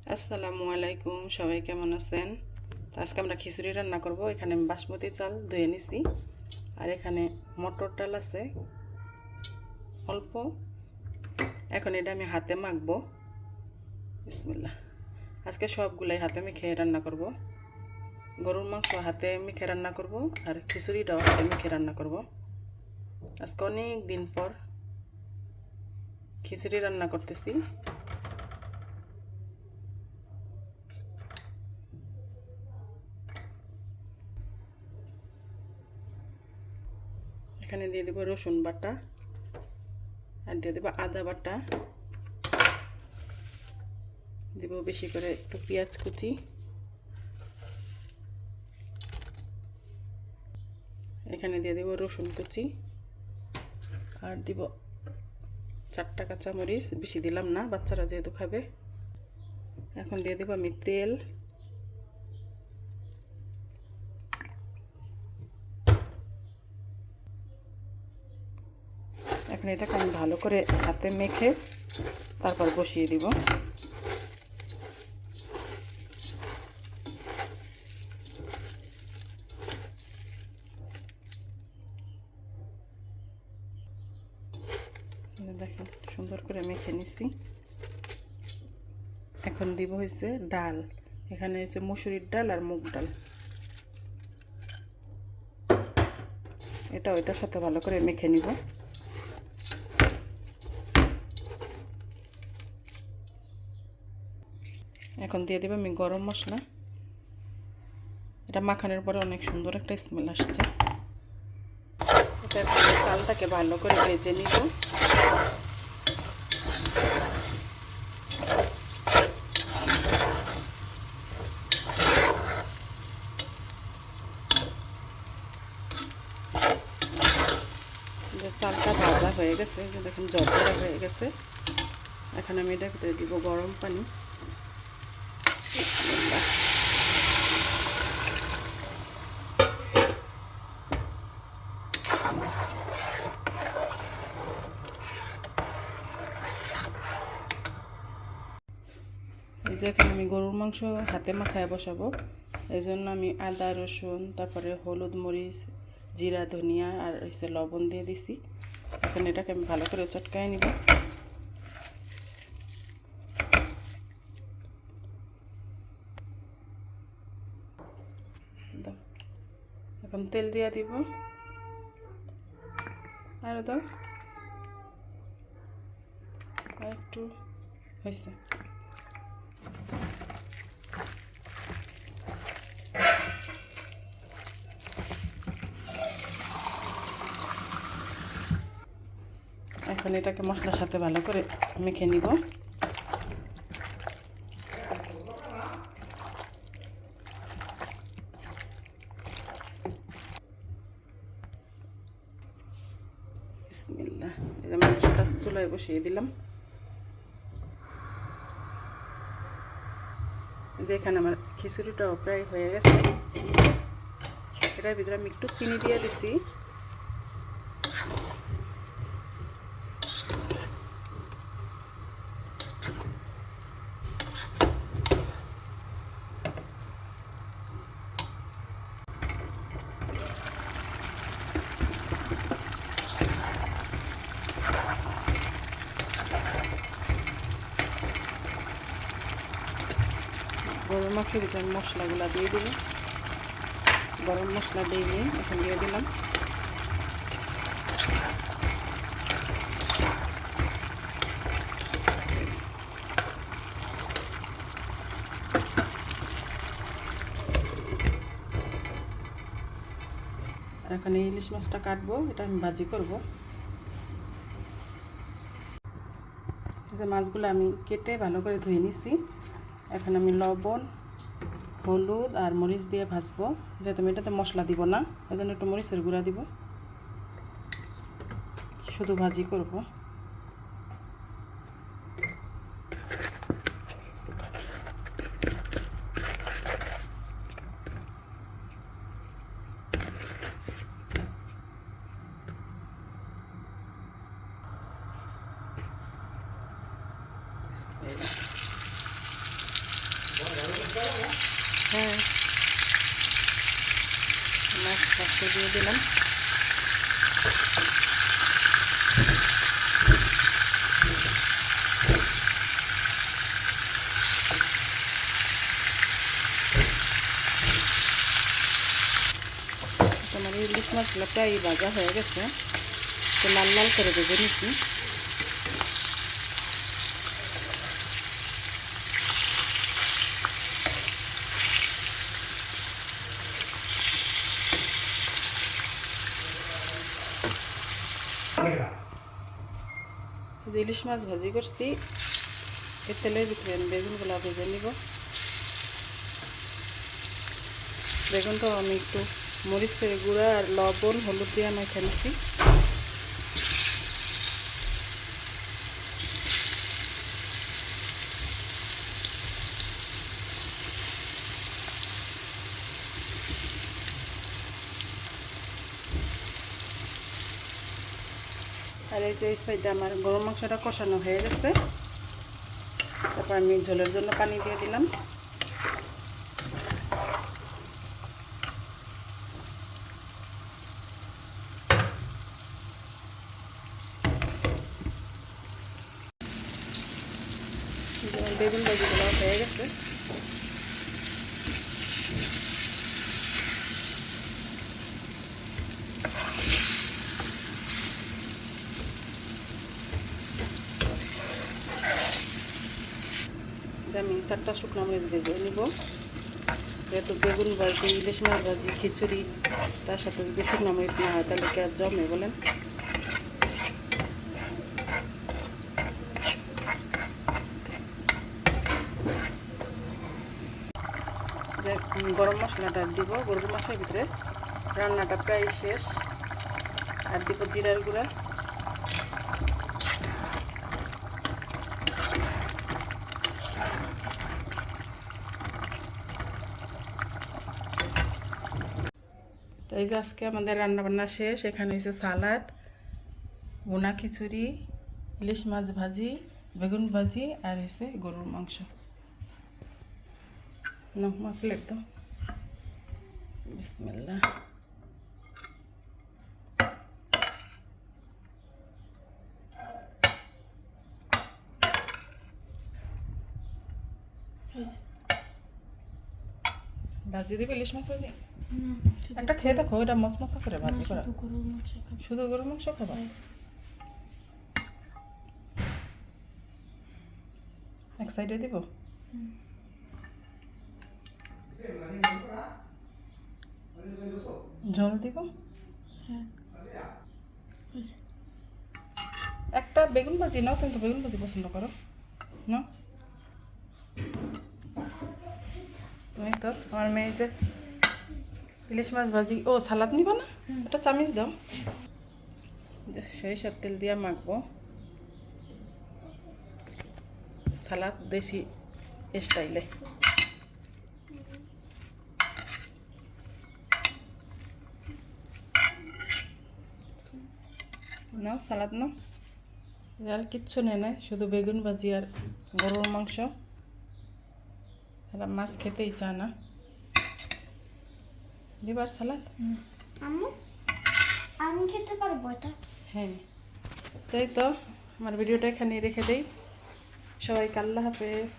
আসসালামু আলাইকুম, সবাই কেমন আছেন? তো আজকে আমরা খিচুড়ি রান্না করব। এখানে আমি বাসমতি চাল ধুয়ে নিছি, আর এখানে মটর ডাল আছে অল্প। এখন এটা আমি হাতে মাখবো। বিসমিল্লাহ। আজকে সবগুলাই হাতে মেখে রান্না করব। গরুর মাংস হাতে মেখে রান্না করব, আর খিচুড়িটাও হাতে মেখে রান্না করব। আজকে অনেক দিন পর খিচুড়ি রান্না করতেছি। এখানে দিয়ে দেবো রসুন বাটা, আর দিয়ে দেবো আদা বাটা, দেবো বেশি করে একটু পেঁয়াজ কুচি, এখানে দিয়ে দেবো রসুন কুচি, আর দিব 4টা কাঁচামরিচ। বেশি দিলাম না, বাচ্চারা যেহেতু খাবে। এখন দিয়ে দেবো আমি তেল, এখন এটাকে আমি ভালো করে হাতে মেখে তারপর বসিয়ে দিব। দেখেন সুন্দর করে মেখে নিছি। এখন দিব হয়েছে ডাল, এখানে হয়েছে মুসুরির ডাল আর মুগ ডাল। এটা ওইটার সাথে ভালো করে মেখে নিব। এখন দিয়ে দেব আমি গরম মশলা। এটা মাখানোর পরে অনেক সুন্দর একটা স্মেল আসছে। এটা চালটাকে ভালো করে ভেজে নিব। চালটা ভাজা হয়ে গেছে, দেখুন জর্জরা হয়ে গেছে। এখন আমি এটা ভিতরে দিব গরম পানি। এই যে এখানে আমি গরুর মাংস হাতে মাখায় বসাবো, এই জন্য আমি আদা রসুন, তারপরে হলুদ মরিচ জিরা ধনিয়া আর হচ্ছে লবণ দিয়ে দিছি। এখন এটাকে আমি ভালো করে চটকায় নিব। এখন তেল দিয়ে দিব, আর দাও আর একটু হয়েছে। এখন এটাকে মশলার সাথে ভালো করে মেখে নিব। বিসমিল্লাহ। এই মাংসটা চুলায় বসিয়ে দিলাম। যে এখানে আমার খিচুড়িটাও প্রায় হয়ে গেছে। এটার ভিতরে আমি একটু চিনি দিয়ে দিছি। গরম মাংসের ভিতরে মশলাগুলো দিয়ে দিলাম। গরম মশলা দিয়ে এখন দিয়ে দিলাম। আর এখন এই ইলিশ মাছটা কাটবো, এটা আমি ভাজি করব। যে মাছগুলো আমি কেটে ভালো করে ধুয়ে নিছি। এখন আমি লবণ হলুদ আর মরিচ দিয়ে ভাজবো, যেহেতু আমি এটাতে মশলা দিব না, এই জন্য একটু মরিচের গুঁড়া দিব। শুধু ভাজি করব। হ্যাঁ, মাছ ফার্স্টে দিয়ে দিলাম। তোমার ইলিশ মাছগুলো প্রায় ভাজা হয়ে গেছে, তো লাল লাল করে ভেজে নিচ্ছি। ইলিশ মাছ ভাজি করছি, এই তেলের ভিতরে বেগুনগুলো ভেজে নিব। বেগুনটা আমি একটু মরিচের গুঁড়া আর লবণ হলুদ দিয়ে মাখা নিচ্ছি। আর এই যে এই সাইডে আমার গরুর মাংসটা কষানো হয়ে গেছে। তারপর আমি ঝোলের জন্য পানি দিয়ে দিলাম। বেগুন ভাজিগুলো হয়ে গেছে। আমি 4টা শুকনো মরিচ ভেজে নিব, যেহেতু বেগুন ভাজি, ইলিশ মাছ ভাজি, খিচুড়ি, তার সাথে যদি শুকনো মরিচ না হয় তাহলে কি আর জমে বলেন। গরম মশলাটা দিব গরুর মাংসের ভিতরে। রান্নাটা প্রায় শেষ। আর দিব জিরার গুঁড়া, তো এই যে আজকে আমাদের রান্নাবান্না শেষ। এখানে হয়েছে সালাদ, ভুনা খিচুড়ি, ইলিশ মাছ ভাজি, বেগুন ভাজি, আর হয়েছে গরুর মাংস। না প্লেট দাও। বিসমিল্লাহ। ভাজি দিবে ইলিশ মাছ ভাজি? একটা খেয়ে দেখো, ওইটা মচমচা করে ভাজি করা। শুধু গরুর মাংস খাবা? এক সাইডে দিব। ঝোল দিব। একটা বেগুন ভাজি নাও, তুমি তো বেগুন ভাজি পছন্দ করো না? তুমি তো আমার মেয়ে যে ইলিশ মাছ ভাজি, ও সালাদ নিবা না? একটা চামিচ দাও। সরিষার তেল দিয়ে মাখবো সালাদ দেশি স্টাইলে। নাও সালাদ নাও। আর কিচ্ছু নেই না, শুধু বেগুন ভাজি আর গরুর মাংস। এরা মাছ খেতেই চায় না। দিবার সালাদ? আমি খেতে পারবো এটা? হ্যাঁ। তাই তো আমার ভিডিওটা এখানে রেখে দেই। সবাইকে আল্লাহ হাফেজ।